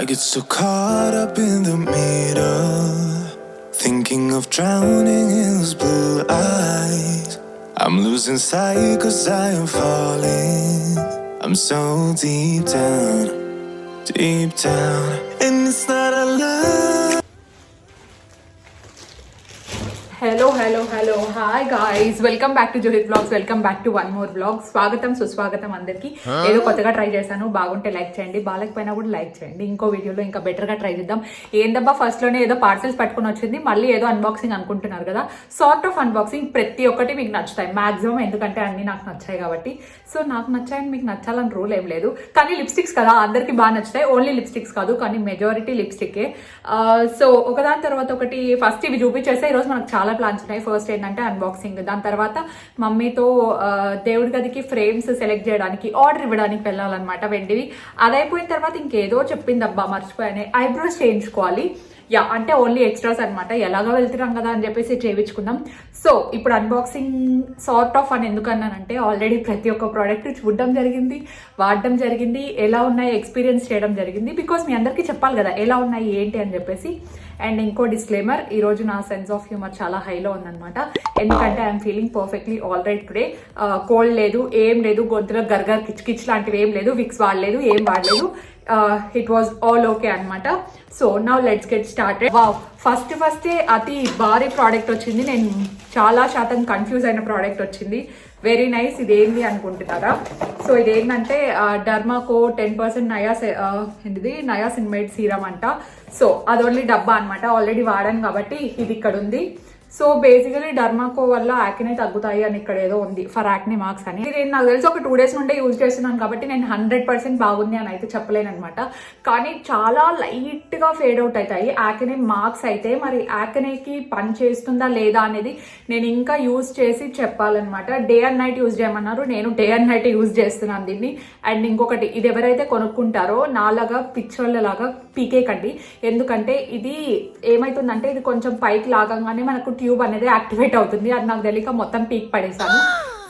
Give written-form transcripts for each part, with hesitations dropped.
I get so caught up in the middle, thinking of drowning in those blue eyes. I'm losing sight 'cause I am falling. I'm so deep down, and it's not a lie. Hello hi guys, welcome back to Johith vlogs, welcome back to one more vlog. స్వాగతం సుస్వాగతం అందరికి. ఏదో కొత్తగా try చేశాను, బాగుంటే like చేయండి, బాగాలేకపోయినా కూడా like చేయండి. ఇంకో వీడియోలో ఇంకా బెటర్ గా ట్రై చేద్దాం. ఏందబ్బా ఫస్ట్ లోనే ఏదో పార్సల్స్ పట్టుకుని వచ్చింది, మళ్ళీ ఏదో అన్బాక్సింగ్ అనుకుంటున్నారు కదా. సార్ట్ ఆఫ్ అన్బాక్సింగ్, ప్రతి ఒక్కటి మీకు నచ్చుతాయి మాక్సిమం, ఎందుకంటే అన్ని నాకు నచ్చాయి కాబట్టి. సో నాకు నచ్చాయని మీకు నచ్చాలని రూల్ ఏం లేదు, కానీ లిప్స్టిక్స్ కదా అందరికి బాగా నచ్చుతాయి. ఓన్లీ లిప్స్టిక్స్ కాదు, కానీ మెజారిటీ లిప్స్టిక్కే. సో ఒకదాని తర్వాత ఒకటి, ఫస్ట్ ఇవి చూపించేస్తే ఈరోజు మనకు చాలా ప్లాన్స్ ఉన్నాయి. ఫస్ట్ ఏంటంటే అన్బాక్సింగ్, దాని తర్వాత మమ్మీతో దేవుడి గదికి ఫ్రేమ్స్ సెలెక్ట్ చేయడానికి ఆర్డర్ ఇవ్వడానికి వెళ్ళాలన్నమాట, వెండివి. అదైపోయిన తర్వాత ఇంకేదో చెప్పింది అబ్బా మర్చిపోయాను, ఐబ్రోస్ చేయించుకోవాలి. యా, అంటే ఓన్లీ ఎక్స్ట్రాస్ అనమాట, ఎలాగో వెళ్తున్నాం కదా అని చెప్పేసి చేయించుకుందాం. సో ఇప్పుడు అన్బాక్సింగ్ సార్ట్ ఆఫ్ అని ఎందుకన్నానంటే, ఆల్రెడీ ప్రతి ఒక్క ప్రోడక్ట్ చూడడం జరిగింది, వాడడం జరిగింది, ఎలా ఉన్నాయి ఎక్స్పీరియన్స్ చేయడం జరిగింది. బికాస్ మీ అందరికీ చెప్పాలి కదా ఎలా ఉన్నాయి ఏంటి అని చెప్పేసి. అండ్ ఇంకో డిస్క్లైమర్, ఈరోజు నా సెన్స్ ఆఫ్ హ్యూమర్ చాలా హైలో ఉందనమాట, ఎందుకంటే I'm feeling perfectly all right today. Cold లేదు, ఏం లేదు, గొంతులో గర్గర్ కిచ్ కిచ్ లాంటివి ఏం లేదు, విక్స్ వాడలేదు, ఏం వాడలేదు. ఇట్ వాజ్ ఆల్ ఓకే అనమాట. So now let's get started. Wow, ఫస్టే అతి భారీ ప్రోడక్ట్ వచ్చింది. నేను చాలా శాతం కన్ఫ్యూజ్ అయిన ప్రోడక్ట్ వచ్చింది. Very nice. ఇదేంటి అనుకుంటున్నారా? సో ఇదేంటంటే డర్మాకో 10% నయాసిన్మేడ్ సీరం అంట. సో అది ఓన్లీ డబ్బా అనమాట, ఆల్రెడీ వాడాను కాబట్టి ఇది ఇక్కడ ఉంది. సో బేసికలీ డర్మాకో వల్ల యాక్నే తగ్గుతాయి అని ఇక్కడ ఏదో ఉంది, ఫర్ యాక్నే మార్క్స్ అని. నేను నాకు తెలిసి ఒక 2 days నుండే యూజ్ చేస్తున్నాను కాబట్టి నేను 100% బాగుంది అని అయితే చెప్పలేను అనమాట. కానీ చాలా లైట్ గా ఫేడ్ అవుట్ అవుతాయి యాక్నే మార్క్స్ అయితే. మరి యాక్నేకి పని చేస్తుందా లేదా అనేది నేను ఇంకా యూజ్ చేసి చెప్పాలన్నమాట. డే అండ్ నైట్ యూజ్ చేయమన్నారు, నేను డే అండ్ నైట్ యూజ్ చేస్తున్నాను దీన్ని. అండ్ ఇంకొకటి, ఇది ఎవరైతే కొనుక్కుంటారో నాలాగా పిచ్చోళ్ళలాగా పీకేకండి, ఎందుకంటే ఇది ఏమైతుందంటే ఇది కొంచెం పైకి లాగంగానే మనకు ట్యూబ్ అనేది యాక్టివేట్ అవుతుంది. అది నాకు తెలియక మొత్తం పీక్ పడేసాను.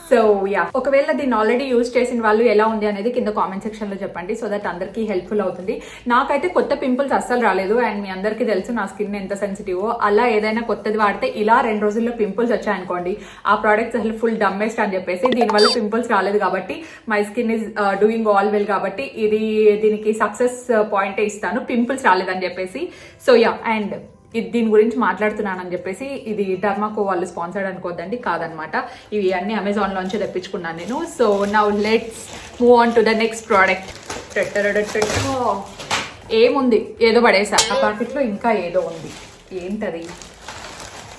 సో యా, ఒకవేళ దీన్ని ఆల్రెడీ యూజ్ చేసిన వాళ్ళు ఎలా ఉంది అనేది కింద కామెంట్ సెక్షన్ లో చెప్పండి, సో దట్ అందరికీ హెల్ప్ఫుల్ అవుతుంది. నాకైతే కొత్త పింపుల్స్ అస్సలు రాలేదు. అండ్ మీ అందరికీ తెలుసు నా స్కిన్ ఎంత సెన్సిటివో. అలా ఏదైనా కొత్తది వాడితే ఇలా 2 రోజుల్లో పింపుల్స్ వచ్చాయనుకోండి, ఆ ప్రోడక్ట్స్ అసలు ఫుల్ డమ్మేస్ట్ అని చెప్పేసి. దీనివల్ల పింపుల్స్ రాలేదు కాబట్టి my skin is doing all well కాబట్టి దీనికి సక్సెస్ పాయింటే ఇస్తాను, పింపుల్స్ రాలేదని చెప్పేసి. సో యా, అండ్ దీని గురించి మాట్లాడుతున్నానని చెప్పేసి ఇది డర్మాకో వాళ్ళు స్పాన్సర్డ్ అనుకోద్దండి, కాదనమాట. ఇవి అన్ని అమెజాన్ లోంచి తెప్పించుకున్నాను నేను. So now let's move on to the next product. ఏముంది, ఏదో పడేసా. ఆ ప్యాకెట్లో ఇంకా ఏదో ఉంది, ఏంటది?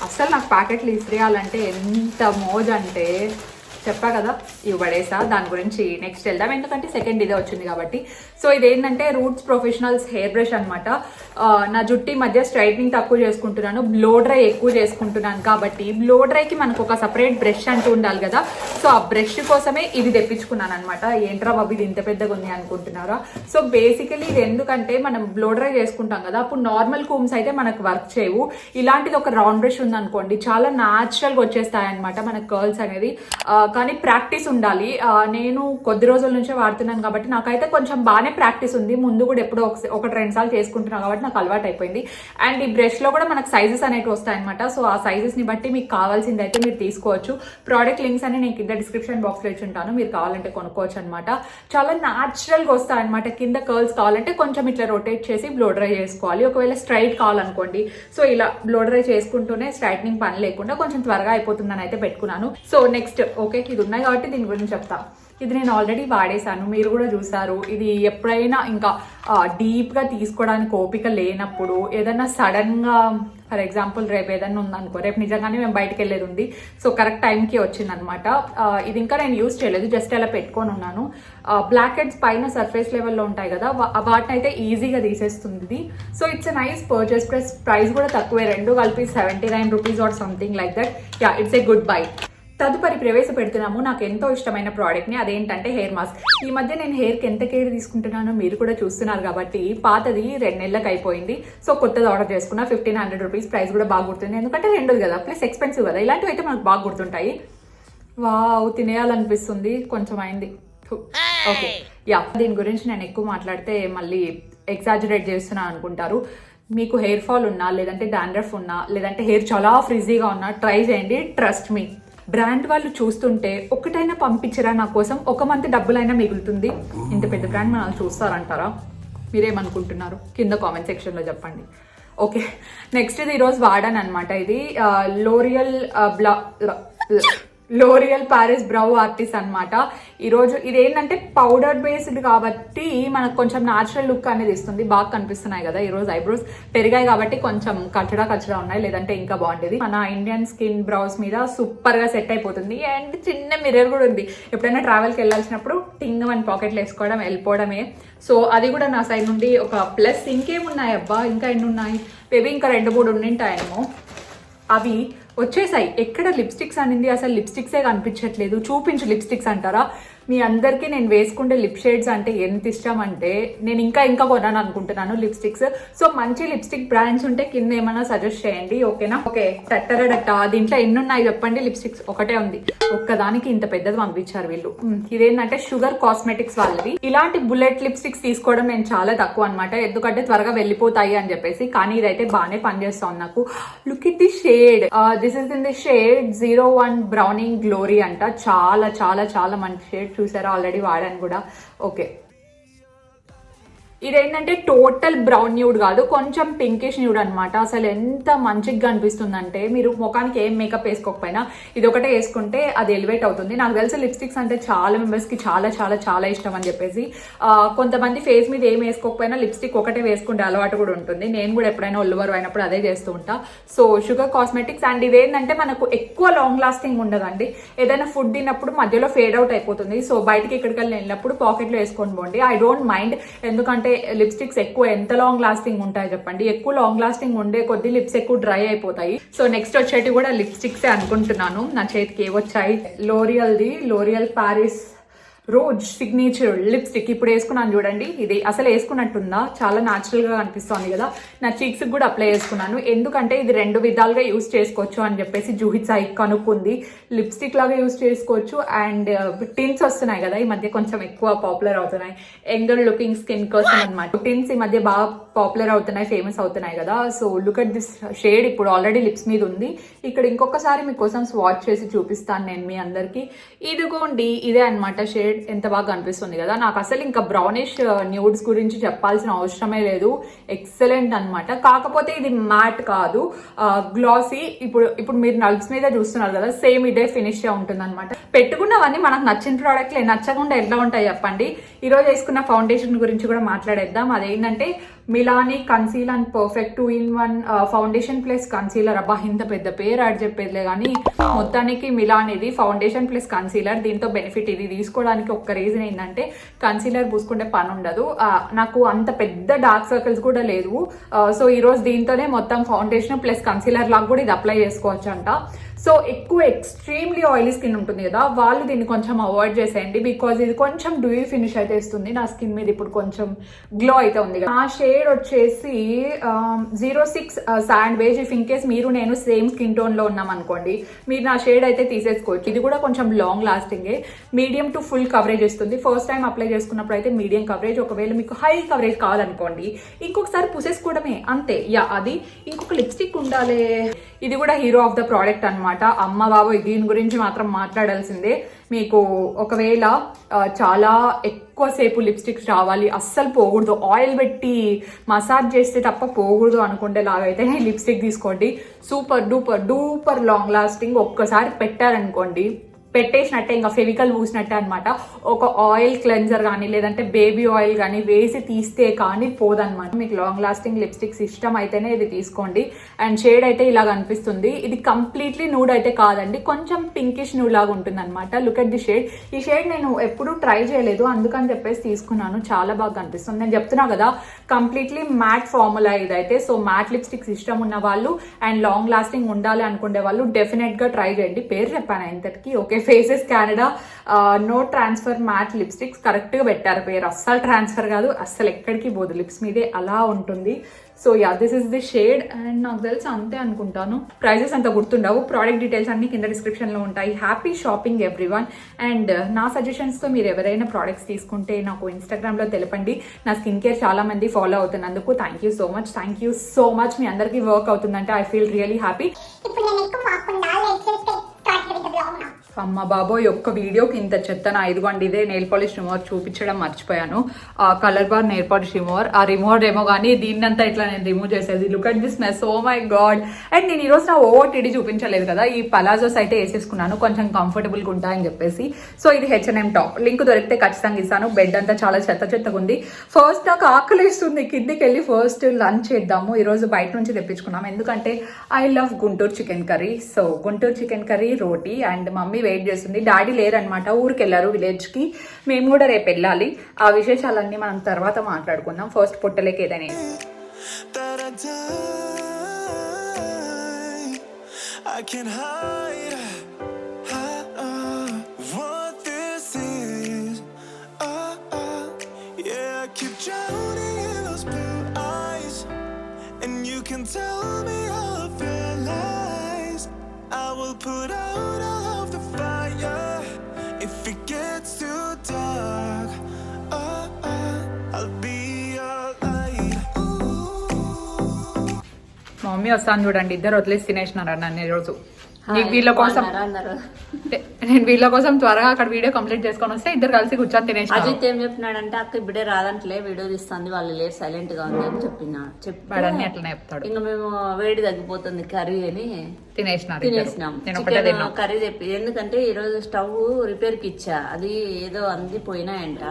అస్సలు నాకు ప్యాకెట్లు ఇసిరేయాలంటే ఎంత మోజ్ అంటే చెప్పా కదా, ఇవి పడేసా. దాని గురించి నెక్స్ట్ వెళ్దాం, ఎందుకంటే సెకండ్ ఇదే వచ్చింది కాబట్టి. సో ఇదేంటంటే రూట్స్ ప్రొఫెషనల్స్ హెయిర్ బ్రష్ అనమాట. నా జుట్టు మధ్య స్ట్రైట్నింగ్ తక్కువ చేసుకుంటున్నాను, బ్లో డ్రై ఎక్కువ చేసుకుంటున్నాను కాబట్టి బ్లో డ్రైకి మనకు ఒక సపరేట్ బ్రష్ అంటూ ఉండాలి కదా. సో ఆ బ్రష్ కోసమే ఇది తెప్పించుకున్నాను అనమాట. ఏంట్రా బాబు ఇది ఇంత పెద్దగా ఉంది అనుకుంటున్నారా? సో బేసికలీ ఇది ఎందుకంటే మనం బ్లో డ్రై చేసుకుంటాం కదా, అప్పుడు నార్మల్ కూమ్స్ అయితే మనకు వర్క్ చేయవు. ఇలాంటిది ఒక రౌండ్ బ్రష్ ఉందనుకోండి, చాలా న్యాచురల్గా వచ్చేస్తాయి అనమాట మన కర్ల్స్ అనేది. కానీ ప్రాక్టీస్ ఉండాలి. నేను కొద్ది రోజుల నుంచే వాడుతున్నాను కాబట్టి నాకైతే కొంచెం బాగానే ప్రాక్టీస్ ఉంది. ముందు కూడా ఎప్పుడో 1-2 సార్లు చేసుకుంటున్నాను కాబట్టి నాకు అలవాటు అయిపోయింది. అండ్ ఈ బ్రష్ లో కూడా మనకు సైజెస్ అనేవి వస్తాయన్నమాట. సో ఆ సైజెస్ ని బట్టి మీకు కావాల్సింది అయితే మీరు తీసుకోవచ్చు. ప్రోడక్ట్ లింక్స్ అని నేను కింద డిస్క్రిప్షన్ బాక్స్ లో ఇచ్చి ఉంటాను, మీరు కావాలంటే కొనుక్కోవచ్చు అనమాట. చాలా న్యాచురల్ గా వస్తాయి అనమాట. కింద కర్ల్స్ కావాలంటే కొంచెం ఇట్లా రొటేట్ చేసి బ్లో డ్రై చేసుకోవాలి. ఒకవేళ స్ట్రైట్ కావాలనుకోండి, సో ఇలా బ్లో డ్రై చేసుకుంటూనే స్ట్రైట్నింగ్ పని లేకుండా కొంచెం త్వరగా అయిపోతుందని అయితే పెట్టుకున్నాను. సో నెక్స్ట్, ఓకే ఇది ఉన్నాయి కాబట్టి దీని గురించి చెప్తా. ఇది నేను ఆల్రెడీ వాడేశాను, మీరు కూడా చూసారు. ఇది ఎప్పుడైనా ఇంకా డీప్గా తీసుకోవడానికి ఓపిక లేనప్పుడు, ఏదైనా సడన్గా ఫర్ ఎగ్జాంపుల్ రేపు ఏదైనా ఉందనుకో, రేపు నిజంగానే మేము బయటకు వెళ్ళేది ఉంది, సో కరెక్ట్ టైంకి వచ్చిందనమాట. ఇది ఇంకా నేను యూజ్ చేయలేదు, జస్ట్ అలా పెట్టుకొని ఉన్నాను. బ్లాక్ హెడ్స్ పైన సర్ఫేస్ లెవెల్లో ఉంటాయి కదా, వాటిని అయితే ఈజీగా తీసేస్తుంది. So it's a nice purchase. Price కూడా తక్కువే, 2 కలిపి 79 rupees or something like that. Yeah, it's a good buy. తదుపరి ప్రవేశపెడుతున్నాము నాకు ఎంతో ఇష్టమైన ప్రోడక్ట్ ని, అదేంటంటే హెయిర్ మాస్క్. ఈ మధ్య నేను హెయిర్ కి ఎంత కేర్ తీసుకుంటున్నానో మీరు కూడా చూస్తున్నారు కాబట్టి, పాతది 2 నెలలకు అయిపోయింది. సో కొత్తది ఆర్డర్ చేసుకున్నా, 1500 రూపీస్. ప్రైస్ కూడా బాగా గుర్తుంది, ఎందుకంటే రెండోది కదా, ప్లస్ ఎక్స్పెన్సివ్ కదా. ఇలాంటివి అయితే మనకు బాగా గుర్తుంటాయి. వావ్, తినేయాలనిపిస్తుంది, కొంచెం అయింది. ఓకే యా, దీని గురించి నేను ఎక్కువ మాట్లాడితే మళ్ళీ ఎగ్జాజరేట్ చేస్తున్నా అనుకుంటారు. మీకు హెయిర్ ఫాల్ ఉన్నా, లేదంటే డాండ్రఫ్ ఉన్నా, లేదంటే హెయిర్ చాలా ఫ్రిజీగా ఉన్నా ట్రై చేయండి. Trust me. బ్రాండ్ వాళ్ళు చూస్తుంటే ఒకటైనా పంపించరా నా కోసం, ఒక మంత్ డబ్బులైనా మిగులుతుంది. ఇంత పెద్ద బ్రాండ్ మనల్ని చూస్తారంటారా? మీరేమనుకుంటున్నారు కింద కామెంట్ సెక్షన్లో చెప్పండి. ఓకే, నెక్స్ట్ ఇది ఈరోజు వాడాను అనమాట. ఇది లోరియల్ పారిస్ బ్రౌ ఆర్టిస్ట్ అనమాట. ఈరోజు ఇది ఏంటంటే పౌడర్ బేస్డ్ కాబట్టి మనకు కొంచెం న్యాచురల్ లుక్ అనేది ఇస్తుంది. బాగా కనిపిస్తున్నాయి కదా. ఈరోజు ఐబ్రోస్ పెరిగాయి కాబట్టి కొంచెం కచ్చడా ఉన్నాయి, లేదంటే ఇంకా బాగుండేది. మన ఇండియన్ స్కిన్ బ్రౌస్ మీద సూపర్ గా సెట్ అయిపోతుంది. అండ్ చిన్న మిర్రర్ కూడా ఉంది. ఎప్పుడైనా ట్రావెల్కి వెళ్ళాల్సినప్పుడు టింగ్ వన్ పాకెట్లో వేసుకోవడం, వెళ్ళిపోవడమే. సో అది కూడా నా సైడ్ నుండి ఒక ప్లస్. ఇంకేమున్నాయి అబ్బా, ఇంకా ఎన్ని ఉన్నాయి బేబీ, ఇంకా 2-3 ఉండింటాయేమో. అవి వచ్చేసాయి. ఎక్కడ లిప్స్టిక్స్ అనింది, అసలు లిప్స్టిక్సే కనిపించట్లేదు. చూపించు లిప్స్టిక్స్ అంటారా? మీ అందరికీ నేను వేసుకుంటే లిప్ షేడ్స్ అంటే ఎంత ఇష్టం అంటే నేను ఇంకా కొనాను అనుకుంటున్నాను లిప్స్టిక్స్. సో మంచి లిప్స్టిక్ బ్రాండ్స్ ఉంటే కింద ఏమైనా సజెస్ట్ చేయండి, ఓకేనా? ఓకే, టట్టరడట్ట. దీంట్లో ఎన్ని ఉన్నాయి చెప్పండి? లిప్స్టిక్స్ ఒకటే ఉంది. ఒక్కదానికి ఇంత పెద్దది పంపించారు వీళ్ళు. ఇదేంటంటే షుగర్ కాస్మెటిక్స్ వాళ్ళది. ఇలాంటి బుల్లెట్ లిప్స్టిక్స్ తీసుకోవడం నేను చాలా తక్కువ అనమాట, ఎందుకంటే త్వరగా వెళ్ళిపోతాయి అని చెప్పేసి. కానీ ఇదైతే బాగానే పనిచేస్తుంది నాకు. Look it the shade. This is in the shade 01 Browning glory అంట. చాలా చాలా చాలా మంచి షేడ్. చూసారా, ఆల్రెడీ వాడాను కూడా. ఓకే, ఇదేంటంటే టోటల్ బ్రౌన్ న్యూడ్ కాదు, కొంచెం పింకిష్ న్యూడ్ అనమాట. అసలు ఎంత మంచిగా అనిపిస్తుందంటే మీరు ముఖానికి ఏం మేకప్ వేసుకోకపోయినా ఇది ఒకటే వేసుకుంటే అది ఎలివేట్ అవుతుంది. నాకు తెలిసి లిప్స్టిక్స్ అంటే చాలా మెంబర్స్ కి చాలా చాలా చాలా ఇష్టం అని చెప్పేసి. కొంతమంది ఫేస్ మీద ఏం వేసుకోకపోయినా లిప్స్టిక్ ఒకటే వేసుకుంటే అలవాటు కూడా ఉంటుంది. నేను కూడా ఎప్పుడైనా ఒళ్ళువరు అయినప్పుడు అదే చేస్తూ ఉంటా. So sugar cosmetics. అండ్ ఇదేంటంటే మనకు ఎక్కువ లాంగ్ లాస్టింగ్ ఉండదండి. ఏదైనా ఫుడ్ తిన్నప్పుడు మధ్యలో ఫేడ్ అవుట్ అయిపోతుంది. సో బయటికి ఎక్కడికి వెళ్ళినప్పుడు పాకెట్లో వేసుకొని పోండి. ఐ డోంట్ మైండ్, ఎందుకంటే లిప్స్టిక్స్ ఎక్కువ ఎంత లాంగ్ లాస్టింగ్ ఉంటాయి చెప్పండి? ఎక్కువ లాంగ్ లాస్టింగ్ ఉండే కొద్ది లిప్స్ ఎక్కువ డ్రై అయిపోతాయి. సో నెక్స్ట్ వచ్చేటి కూడా లిప్స్టిక్సే అనుకుంటున్నాను. నా చేతికి ఏవొచ్చాయి? L'Oreal Paris rose signature lipstick. ఇప్పుడు వేసుకున్నాను చూడండి. ఇది అసలు వేసుకున్నట్టుందా? చాలా న్యాచురల్ గా కనిపిస్తుంది కదా. నా చీక్స్ కూడా అప్లై చేసుకున్నాను, ఎందుకంటే ఇది 2 విధాలుగా యూస్ చేసుకోవచ్చు అని చెప్పేసి జూహిత్ సాయి కనుక్కుంది. లిప్స్టిక్ లాగా యూస్ చేసుకోవచ్చు, అండ్ టిన్స్ వస్తున్నాయి కదా ఈ మధ్య, కొంచెం ఎక్కువ పాపులర్ అవుతున్నాయి. యంగర్ లుకింగ్ స్కిన్ కోసం అనమాట. టిన్స్ ఈ మధ్య బాగా పాపులర్ అవుతున్నాయి, ఫేమస్ అవుతున్నాయి కదా. So look at this shade. ఇప్పుడు ఆల్రెడీ లిప్స్ మీద ఉంది. ఇక్కడ ఇంకొకసారి మీకోసం స్వాచ్ చేసి చూపిస్తాను నేను మీ అందరికి. ఇదిగోండి, ఇదే అనమాట షేడ్. ఎంత బాగా కనిపిస్తుంది కదా. నాకు అసలు ఇంకా బ్రౌనిష్ న్యూడ్స్ గురించి చెప్పాల్సిన అవసరమే లేదు. ఎక్సలెంట్ అనమాట. కాకపోతే ఇది మ్యాట్ కాదు, గ్లాసీ. ఇప్పుడు మీరు నల్స్ మీద చూస్తున్నారు కదా, సేమ్ ఇదే ఫినిష్ ఉంటుంది అనమాట. పెట్టుకున్నవన్నీ మనకు నచ్చిన ప్రోడక్ట్లే, నచ్చకుండా ఎట్లా ఉంటాయి చెప్పండి. ఈరోజు వేసుకున్న ఫౌండేషన్ గురించి కూడా మాట్లాడేద్దాం. అదేంటంటే Melanie conceal and perfect 2-in-1 foundation plus concealer. అబ్బా, ఇంత పెద్ద పేరు యాడ్ చెప్పేదిలే కానీ మొత్తానికి మిలాన్ ఇది ఫౌండేషన్ ప్లస్ కన్సీలర్. దీంతో బెనిఫిట్ ఇది తీసుకోవడానికి ఒక్క రీజన్ ఏంటంటే కన్సీలర్ పూసుకుంటే పని ఉండదు. నాకు అంత పెద్ద డార్క్ సర్కిల్స్ కూడా లేవు. సో ఈరోజు దీంతోనే మొత్తం ఫౌండేషన్ ప్లస్ కన్సీలర్ లాగా కూడా ఇది అప్లై చేసుకోవచ్చు అంట. సో ఎక్కువ ఎక్స్ట్రీమ్లీ ఆయిలీ స్కిన్ ఉంటుంది కదా, వాళ్ళు దీన్ని కొంచెం అవాయిడ్ చేసేయండి. బికాజ్ ఇది కొంచెం డ్యూయీ ఫినిష్ అయితే ఇస్తుంది. నా స్కిన్ మీద ఇప్పుడు కొంచెం గ్లో అయితే ఉంది కదా. నా షేడ్ వచ్చేసి 06 sand beige. If in case మీరు నేను సేమ్ స్కిన్ టోన్ లో ఉన్నాం అనుకోండి, మీరు నా షేడ్ అయితే తీసేసుకోవచ్చు. ఇది కూడా కొంచెం long lasting, medium to full coverage ఇస్తుంది. ఫస్ట్ టైం అప్లై చేసుకున్నప్పుడు అయితే మీడియం కవరేజ్. ఒకవేళ మీకు హై కవరేజ్ కావాలనుకోండి ఇంకొకసారి పూసేసుకోవడమే అంతే. అది ఇంకొక లిప్స్టిక్ ఉండాలి. ఇది కూడా హీరో ఆఫ్ ద ప్రోడక్ట్ అనమాట. అమ్మ బాబు, దీని గురించి మాత్రం మాట్లాడాల్సిందే. మీకు ఒకవేళ చాలా ఎక్కువసేపు లిప్స్టిక్స్ రావాలి, అస్సలు పోకూడదు, ఆయిల్ పెట్టి మసాజ్ చేస్తే తప్ప పోకూడదు అనుకుంటే లాగైతే లిప్స్టిక్ తీసుకోండి. Super duper long lasting. ఒక్కసారి పెట్టారనుకోండి, పెట్టేసినట్టే, ఇంకా ఫెవికల్ పూసినట్టే అనమాట. ఒక ఆయిల్ క్లెన్జర్ కానీ లేదంటే బేబీ ఆయిల్ కానీ వేసి తీస్తే కానీ పోదనమాట. మీకు లాంగ్ లాస్టింగ్ లిప్స్టిక్స్ ఇష్టం అయితేనే ఇది తీసుకోండి. అండ్ షేడ్ అయితే ఇలా కనిపిస్తుంది. ఇది కంప్లీట్లీ న్యూడ్ అయితే కాదండి, కొంచెం పింకిష్ న్యూడ్ లాగా ఉంటుంది అనమాట. Look at the shade. ఈ షేడ్ నేను ఎప్పుడూ ట్రై చేయలేదు, అందుకని చెప్పేసి తీసుకున్నాను. చాలా బాగా కనిపిస్తుంది. నేను చెప్తున్నా కదా, కంప్లీట్లీ మ్యాట్ ఫార్ములా ఇదైతే. సో మ్యాట్ లిప్స్టిక్స్ ఇష్టం ఉన్న వాళ్ళు అండ్ లాంగ్ లాస్టింగ్ ఉండాలి అనుకునే వాళ్ళు డెఫినెట్ గా ట్రై చేయండి. పేరు చెప్పాను ఇంతటికి. Okay faces Canada no transfer matte lipsticks కరెక్ట్గా పెట్టారు పేరు. అస్సలు ట్రాన్స్ఫర్ కాదు, అస్సలు ఎక్కడికి పోదు, లిప్స్ మీదే అలా ఉంటుంది. So yeah, this is the shade and నాకు తెలిసి అంతే అనుకుంటాను. ప్రైజెస్ అంత గుర్తుండవు, ప్రోడక్ట్ డీటెయిల్స్ అన్ని కింద డిస్క్రిప్షన్లో ఉంటాయి. Happy shopping everyone. అండ్ నా సజెషన్స్తో మీరు ఎవరైనా ప్రోడక్ట్స్ తీసుకుంటే నాకు ఇన్స్టాగ్రామ్లో తెలపండి. నా స్కిన్ కేర్ చాలా మంది ఫాలో అవుతున్నందుకు థ్యాంక్ యూ సో మచ్. మీ అందరికీ వర్క్ అవుతుందంటే ఐ ఫీల్ రియలీ హ్యాపీ. అమ్మ బాబోయ్, ఒక్క వీడియోకి ఇంత చెత్తన. ఇదిగోండి, ఇదే నెయిల్ పాలిష్ రిమూవర్ చూపించడం మర్చిపోయాను. Colour bar nail polish remover. ఆ రిమూవర్ ఏమో కానీ దీన్నంతా ఇట్లా నేను రిమూవ్ చేసేది. Look at this mess, oh my god. And నేను ఈరోజు నా ఓటీడీ చూపించలేదు కదా, ఈ పలాజోస్ అయితే వేసేసుకున్నాను కొంచెం కంఫర్టబుల్గా ఉంటాయని చెప్పేసి. సో ఇది H&M టాప్, లింక్ దొరికితే ఖచ్చితంగా ఇస్తాను. బెడ్ అంతా చాలా చెత్తగా ఉంది. ఫస్ట్ నాకు ఆకలిస్తుంది, కిందికి వెళ్ళి ఫస్ట్ లంచ్ చేద్దాము. ఈరోజు బయట నుంచి తెప్పించుకున్నాము, ఎందుకంటే I love Guntur chicken curry. So Guntur chicken curry, రోటీ. అండ్ మమ్మీ వెయిట్ చేస్తుంది. డాడీ లేరనమాట, ఊరికి వెళ్ళారు విలేజ్కి. మేము కూడా రేపు వెళ్ళాలి. ఆ విశేషాలన్నీ మనం తర్వాత మాట్లాడుకుందాం. ఫస్ట్ పొట్టలేక ఏదైనా I can hide what this is. Yeah, I keep drowning in those blue eyes, and you can tell me all of your lies. I will put out all of the fire if it gets too dark. I'll be your light. మా mummy వస్తాను చూడండి, ఇద్దరు వదిలేసి తినేసినారు నన్ను ఈరోజు. వీళ్ళ కోసం నేను వీళ్ళ కోసం త్వరగా అక్కడ వీడియో కంప్లీట్ చేసుకొని వస్తే ఇద్దరు కలిసి కూర్చొని తినేసి. అజిత్ ఏం చెప్పినాడంటే అక్క ఇప్పుడే రాదంటలే, వీడియో తీస్తుంది, వాళ్ళు లేరు, సైలెంట్ గా ఉంది అని చెప్పాడు. అన్ని అట్లనే చెప్తాడు. ఇంకా మేము వేడి తగ్గిపోతుంది కర్రీ అని తినేసినాం. కర్రీ చెప్పి, ఎందుకంటే ఈ రోజు స్టవ్ రిపేర్ కి ఇచ్చా, అది ఏదో అంది పోయినాయంట,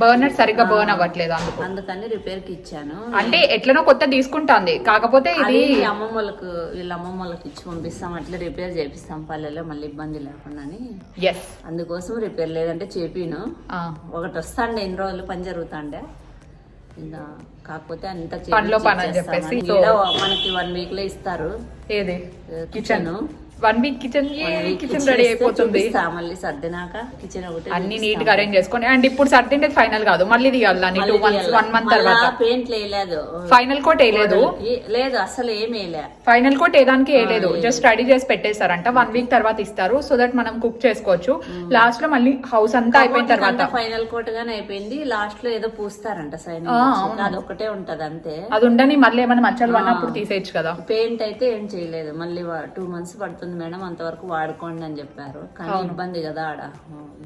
బర్నర్ సరిగ్గా బర్న్ అవ్వట్లేదు, అందుకని రిపేర్ కి ఇచ్చాను. అంటే ఎట్లనో కొత్త తీసుకుంటాంది, కాకపోతే ఇది అమ్మమ్మలకు వీళ్ళ అమ్మమ్మలకు ఇచ్చి పంపిస్తాం, అట్లా రిపేర్ చేపిస్తాం పల్లెల్లో, మళ్ళీ ఇబ్బంది లేకుండా అని. అందుకోసం రిపేర్ లేదంటే చేపిను. ఒకటి వస్తాండే, ఇన్ని రోజులు పని జరుగుతాండే, ఇంకా కాకపోతే అంత మనకి 1 week లో ఇస్తారు. ఏది కిచెన్ 1 week కిచెన్ రెడీ అయిపోతుంది. మళ్ళీ సర్దినాక కిచెన్ ఒకటి అన్ని నీట్ గా అరేంజ్ చేసుకొని. అండ్ ఇప్పుడు సర్దింటే ఫైనల్ కాదు, మళ్ళీ తీయాలి 2 months 1 month తర్వాత. పెయింట్ వేయలేదు, ఫైనల్ కోట్ వేయలేదు, లేదు అసలు ఏం వేయలే. ఫైనల్ కోట్ ఏదానికి వేయలేదు, జస్ట్ రెడీ చేసి పెట్టేస్తారంట. 1 week తర్వాత ఇస్తారు, సో దట్ మనం కుక్ చేసుకోవచ్చు. లాస్ట్ లో మళ్ళీ హౌస్ అంతా అయిపోయిన తర్వాత ఫైనల్ కోట్ గానే అయిపోయింది. లాస్ట్ లో ఏదో పూస్తారంట సైన్, అదొకటే ఉంటది అంతే. అది ఉండని మళ్ళీ ఏమైనా మచ్చలు పడినప్పుడు తీసేయచ్చు కదా. పెయింట్ అయితే ఏం చేయలేదు, మళ్ళీ 2 months పడుతుంది మేడం, అంతవరకు వాడుకోండి అని చెప్పారు. కానీ ఇబ్బంది కదా, ఆడ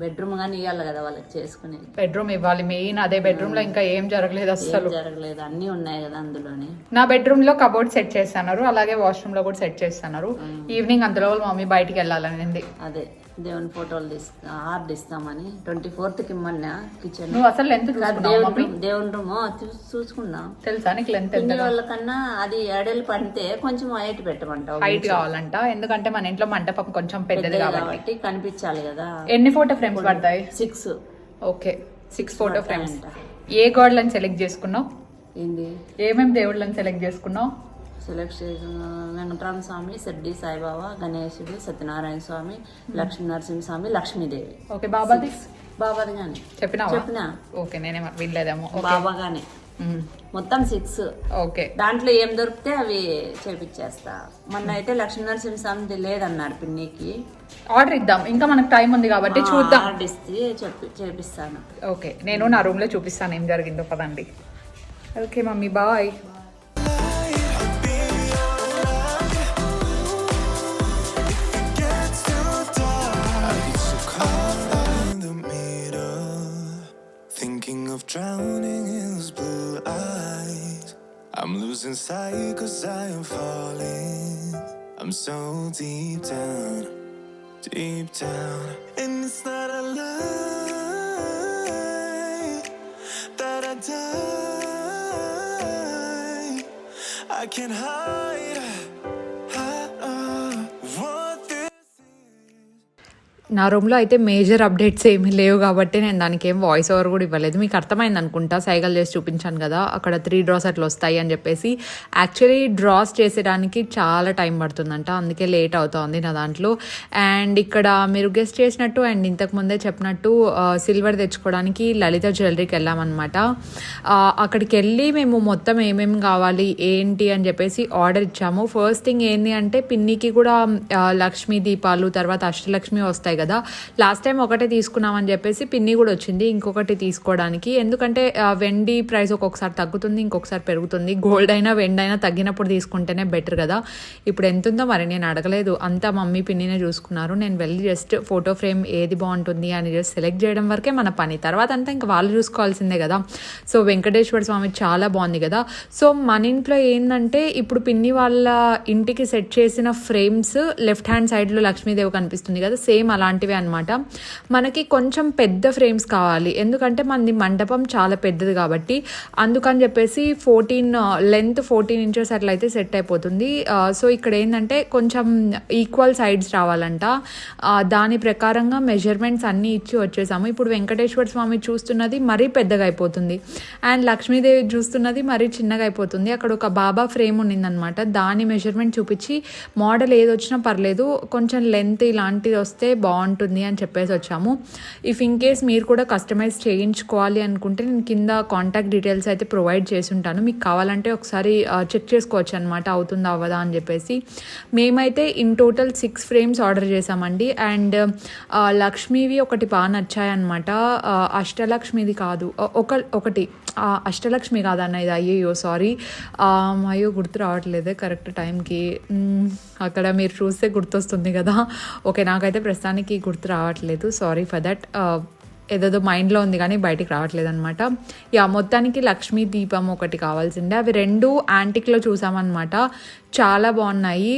బెడ్రూమ్ గానీ ఇవ్వాలి కదా వాళ్ళకి చేసుకుని. బెడ్రూమ్ ఇవ్వాలి మెయిన్, అదే బెడ్రూమ్ లో ఇంకా ఏం జరగలేదు, అసలు జరగలేదు, అన్ని ఉన్నాయి కదా అందులోనే. నా బెడ్రూమ్ లో కబోర్డ్ సెట్ చేస్తున్నారు, అలాగే వాష్రూమ్ లో కూడా సెట్ చేస్తున్నారు. ఈవినింగ్ అంతలో మమ్మీ బయటికి వెళ్ళాలని, అదే దేవుని ఫోటోలు ఆర్డర్ ఇస్తామని 24th కి ఇమ్మన్నా. కిచెన్ నువ్వు అసలు లెంత్ దేవుని రూమ్ చూసుకున్నా, తెలుసా నీకు లెంత్? వాళ్ళకన్నా అది ఎడలు పడితే కొంచెం హైట్ పెట్టమంటావు, హైట్ కావాలంట, ఎందుకంటే మన ఇంట్లో మంటపం కొంచెం పెద్దది కాబట్టి కనిపించాలి కదా. ఎన్ని ఫోటో ఫ్రేమ్స్ పడతాయి? 6. Okay, 6 photo frames. ఏ గాడ్లను సెలెక్ట్ చేసుకున్నావు? ఏంది, ఏమేమి దేవుళ్ళని సెలెక్ట్ చేసుకున్నావు? సెలెక్ట్ వెంకటరామ స్వామి, సిద్ధి సాయిబాబా, గణేశుడు, సత్యనారాయణ స్వామి, లక్ష్మీ నరసింహ స్వామి, లక్ష్మీదేవి. ఓకే, బాబాది గాని చెప్పినా. ఓకే, నేనే వినలేదేమో. బాబా గానే మొత్తం 6. ఓకే, దాంట్లో ఏం దొరికితే అవి చేపించేస్తా. మొన్న అయితే లక్ష్మీ నరసింహ స్వామి లేదన్నారు పిన్నికి, ఆర్డర్ ఇద్దాం, ఇంకా మనకు టైం ఉంది కాబట్టి చూద్దాం. ఆర్డర్ ఇస్తే చేపిస్తాను. ఓకే, నేను నా రూమ్ లో చూపిస్తాను ఏం జరిగిందో పదండి. Okay mummy, bye. Of drowning in those blue eyes, I'm losing sight 'cause I am falling. I'm so deep down, and it's not a lie that I die. I can't hide what this is. నా రూమ్లో అయితే major updates ఏమీ లేవు కాబట్టి నేను దానికి ఏం voice over కూడా ఇవ్వలేదు. మీకు అర్థమైంది అనుకుంటా, సైకిల్ చేసి చూపించాను కదా, అక్కడ 3 డ్రాస్ అట్లా వస్తాయి అని చెప్పేసి. యాక్చువల్లీ డ్రాస్ చేసేయడానికి చాలా టైం పడుతుందంట, అందుకే లేట్ అవుతుంది నా దాంట్లో. అండ్ ఇక్కడ మీరు గెస్ట్ చేసినట్టు అండ్ ఇంతకుముందే చెప్పినట్టు సిల్వర్ తెచ్చుకోవడానికి లలిత జ్యువెలరీకి వెళ్ళామన్నమాట. అక్కడికి వెళ్ళి మేము మొత్తం ఏమేమి కావాలి ఏంటి అని చెప్పేసి ఆర్డర్ ఇచ్చాము. ఫస్ట్ థింగ్ ఏంటి అంటే పిన్నికి కూడా లక్ష్మీ దీపాలు, తర్వాత అష్టలక్ష్మి వస్తాయి కదా. లాస్ట్ టైం ఒకటే తీసుకున్నామని చెప్పేసి పిన్ని కూడా వచ్చింది ఇంకొకటి తీసుకోవడానికి. ఎందుకంటే వెండి ప్రైస్ ఒక్కొక్కసారి తగ్గుతుంది, ఇంకొకసారి పెరుగుతుంది. గోల్డ్ అయినా వెండి అయినా తగ్గినప్పుడు తీసుకుంటేనే బెటర్ కదా. ఇప్పుడు ఎంత ఉందో మరి నేను అడగలేదు, అంతా మమ్మీ పిన్నినే చూసుకున్నారు. నేను వెళ్ళి జస్ట్ ఫోటో ఫ్రేమ్ ఏది బాగుంటుంది అని జస్ట్ సెలెక్ట్ చేయడం వరకే మన పని, తర్వాత అంతా ఇంకా వాళ్ళు చూసుకోవాల్సిందే కదా. సో వెంకటేశ్వర స్వామి చాలా బాగుంది కదా. సో మన ఇంట్లో ఏంటంటే ఇప్పుడు పిన్ని వాళ్ళ ఇంటికి సెట్ చేసిన ఫ్రేమ్స్ లెఫ్ట్ హ్యాండ్ సైడ్లో లక్ష్మీదేవి కనిపిస్తుంది కదా, సేమ్ అలాంటివే అనమాట. మనకి కొంచెం పెద్ద ఫ్రేమ్స్ కావాలి, ఎందుకంటే మనది మండపం చాలా పెద్దది కాబట్టి. అందుకని చెప్పేసి 14 లెంత్ 14 ఇంచెస్ అట్లా అయితే సెట్ అయిపోతుంది. సో ఇక్కడ ఏంటంటే కొంచెం ఈక్వల్ సైడ్స్ రావాలంట. దాని ప్రకారంగా మెజర్మెంట్స్ అన్నీ ఇచ్చి వచ్చేసాము. ఇప్పుడు వెంకటేశ్వర స్వామి చూస్తున్నది మరీ పెద్దగా అయిపోతుంది అండ్ లక్ష్మీదేవి చూస్తున్నది మరీ చిన్నగా అయిపోతుంది. అక్కడ ఒక బాబా ఫ్రేమ్ ఉన్నిందనమాట, దాని మెజర్మెంట్ చూపించి మోడల్ ఏది వచ్చినా పర్లేదు, కొంచెం లెంత్ ఇలాంటిది వస్తే బాగుంటుంది అని చెప్పేసి వచ్చాము. ఇఫ్ ఇన్ కేస్ మీరు కూడా కస్టమైజ్ చేయించుకోవాలి అనుకుంటే నేను కింద కాంటాక్ట్ డీటెయిల్స్ అయితే ప్రొవైడ్ చేసి ఉంటాను, మీకు కావాలంటే ఒకసారి చెక్ చేసుకోవచ్చు అనమాట అవుతుందా అవ్వదా అని చెప్పేసి. మేమైతే ఇన్ టోటల్ 6 ఫ్రేమ్స్ ఆర్డర్ చేసామండి. అండ్ లక్ష్మీవి ఒకటి బాగా నచ్చాయి అనమాట, అష్టలక్ష్మిది కాదు, ఒకటి అష్టలక్ష్మి కాదన్న ఇది, అయ్యో సారీ, అయ్యో గుర్తు రావట్లేదే కరెక్ట్ టైంకి. అక్కడ మీరు చూస్తే గుర్తొస్తుంది కదా. ఓకే, నాకైతే ప్రస్తుతానికి గుర్తు రావట్లేదు, సారీ ఫర్ దట్. ఏదేదో మైండ్లో ఉంది కానీ బయటికి రావట్లేదు అనమాట. మొత్తానికి లక్ష్మీ దీపం ఒకటి కావాల్సిందే. అవి 2 యాంటిక్లో చూసామన్నమాట, చాలా బాగున్నాయి.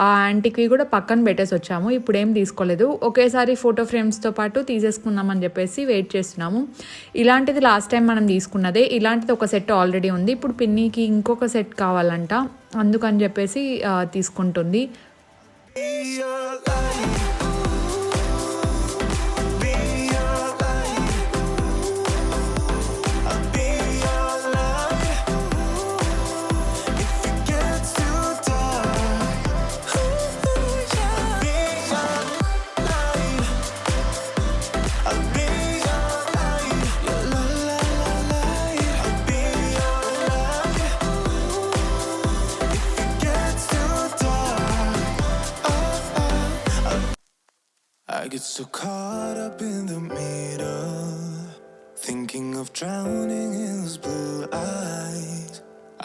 ఆ యాంటిక్వి కూడా పక్కన పెట్టేసి వచ్చాము, ఇప్పుడు ఏం తీసుకోలేదు. ఒకేసారి ఫోటో ఫ్రేమ్స్తో పాటు తీసేసుకుందామని చెప్పేసి వెయిట్ చేస్తున్నాము. ఇలాంటిది లాస్ట్ టైం మనం తీసుకున్నదే, ఇలాంటిది ఒక సెట్ ఆల్రెడీ ఉంది. ఇప్పుడు పిన్నికి ఇంకొక సెట్ కావాలంట, అందుకని చెప్పేసి తీసుకుంటుంది. I get so caught up in the middle, thinking of drowning in those blue eyes.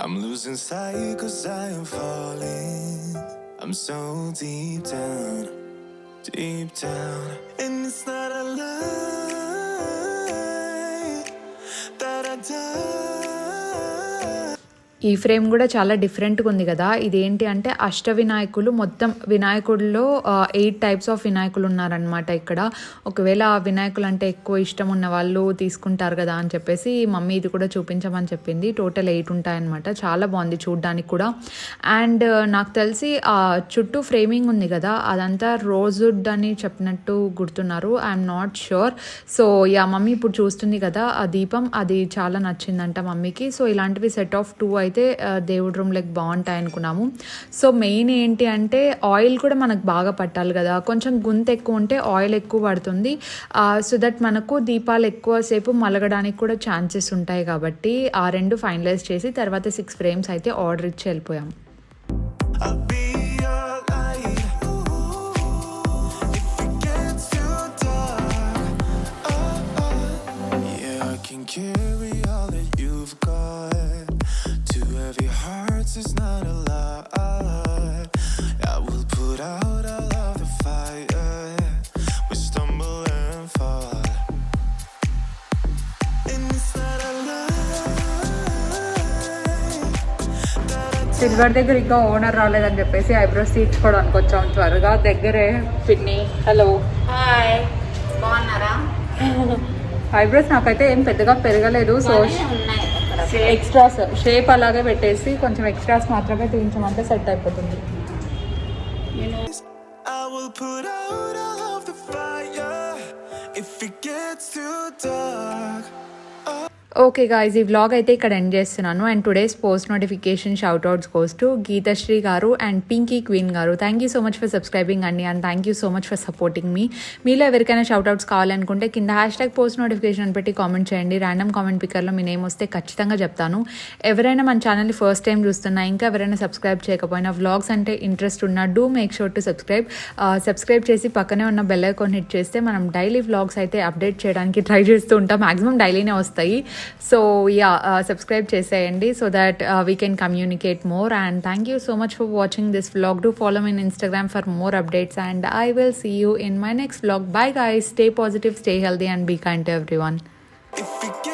I'm losing sight 'cause I am falling. I'm so deep down, and it's not a lie that I die. ఈ frame కూడా చాలా డిఫరెంట్గా ఉంది కదా. ఇదేంటి అంటే అష్ట వినాయకులు, మొత్తం వినాయకుడిలో 8 టైప్స్ ఆఫ్ వినాయకులు ఉన్నారనమాట ఇక్కడ. ఒకవేళ ఆ వినాయకులు అంటే ఎక్కువ ఇష్టం ఉన్న వాళ్ళు తీసుకుంటారు కదా అని చెప్పేసి మమ్మీ ఇది కూడా చూపించమని చెప్పింది. టోటల్ 8 ఉంటాయన్నమాట, చాలా బాగుంది చూడ్డానికి కూడా. అండ్ నాకు తెలిసి ఆ చుట్టూ ఫ్రేమింగ్ ఉంది కదా, అదంతా రోజ్వుడ్ అని చెప్పినట్టు గుర్తున్నారు, I'm not sure. So mummy ఇప్పుడు చూస్తుంది కదా ఆ దీపం, అది చాలా నచ్చిందంట మమ్మీకి. సో ఇలాంటివి సెట్ ఆఫ్ 2 అయితే దేవుడి రూమ్ లెక్ బాగుంటాయి అనుకున్నాము. సో మెయిన్ ఏంటి అంటే ఆయిల్ కూడా మనకు బాగా పట్టాలి కదా, కొంచెం గుంత ఎక్కువ ఉంటే ఆయిల్ ఎక్కువ పడుతుంది, సో దట్ మనకు దీపాలు ఎక్కువసేపు మలగడానికి కూడా ఛాన్సెస్ ఉంటాయి. కాబట్టి ఆ 2 ఫైనలైజ్ చేసి తర్వాత 6 ఫ్రేమ్స్ అయితే ఆర్డర్ ఇచ్చి వెళ్ళిపోయాం. It's not a lie. I will put out all of the fire. We stumble and fall, and it's not a lie. Silver దగ్గర ఇంకా ఓనర్ రాలేదని చెప్పేసి ఐబ్రోస్ తీర్చుకోవడానికి వచ్చాం త్వరగా. దగ్గరే పిన్ని. హలో, హాయ్, బాగున్నారా? ఐబ్రోస్ నాకైతే ఏం పెద్దగా పెరగలేదు, సో ఎక్స్ట్రాస్ షేప్ అలాగే పెట్టేసి కొంచెం ఎక్స్ట్రాస్ మాత్రమే తీయించమంటే సెట్ అయిపోతుంది. I will put out all of off the fire if it gets too dark. Okay guys, ఈ వ్లాగ్ అయితే ఇక్కడ ఎండ్ చేస్తున్నాను. And today's post notification shoutouts goes to Geethasri garu and Pinky queen garu. Thank you so much for subscribing అండి, and thank you so much for supporting మీ. మీలో ఎవరికైనా shoutouts కావాలనుకుంటే కింద హ్యాష్ట్యాగ్ పోస్ట్ నోటిఫికేషన్ అని పెట్టి కామెంట్ చేయండి. ర్యాండమ్ కామెంట్ పిక్కర్లో మీ నేమ్ వస్తే ఖచ్చితంగా చెప్తాను. ఎవరైనా మన ఛానల్ని ఫస్ట్ టైం చూస్తున్నా, ఇంకా ఎవరైనా సబ్స్క్రైబ్ చేయకపోయినా, వ్లాగ్స్ అంటే ఇంట్రెస్ట్ ఉన్నా, do make sure to subscribe చేసి పక్కనే ఉన్న బెల్ ఐకాన్ హిట్ చేస్తే మనం డైలీ వ్లాగ్స్ అయితే అప్డేట్ చేయడానికి ట్రై చేస్తూ ఉంటాం. మ్యాక్సిమం డైలీనే వస్తాయి. So yeah, subscribe cheseyandi so that we can communicate more. And thank you so much for watching this vlog. Do follow me on Instagram for more updates, and I will see you in my next vlog. Bye guys, stay positive, stay healthy, and be kind to everyone. If it gets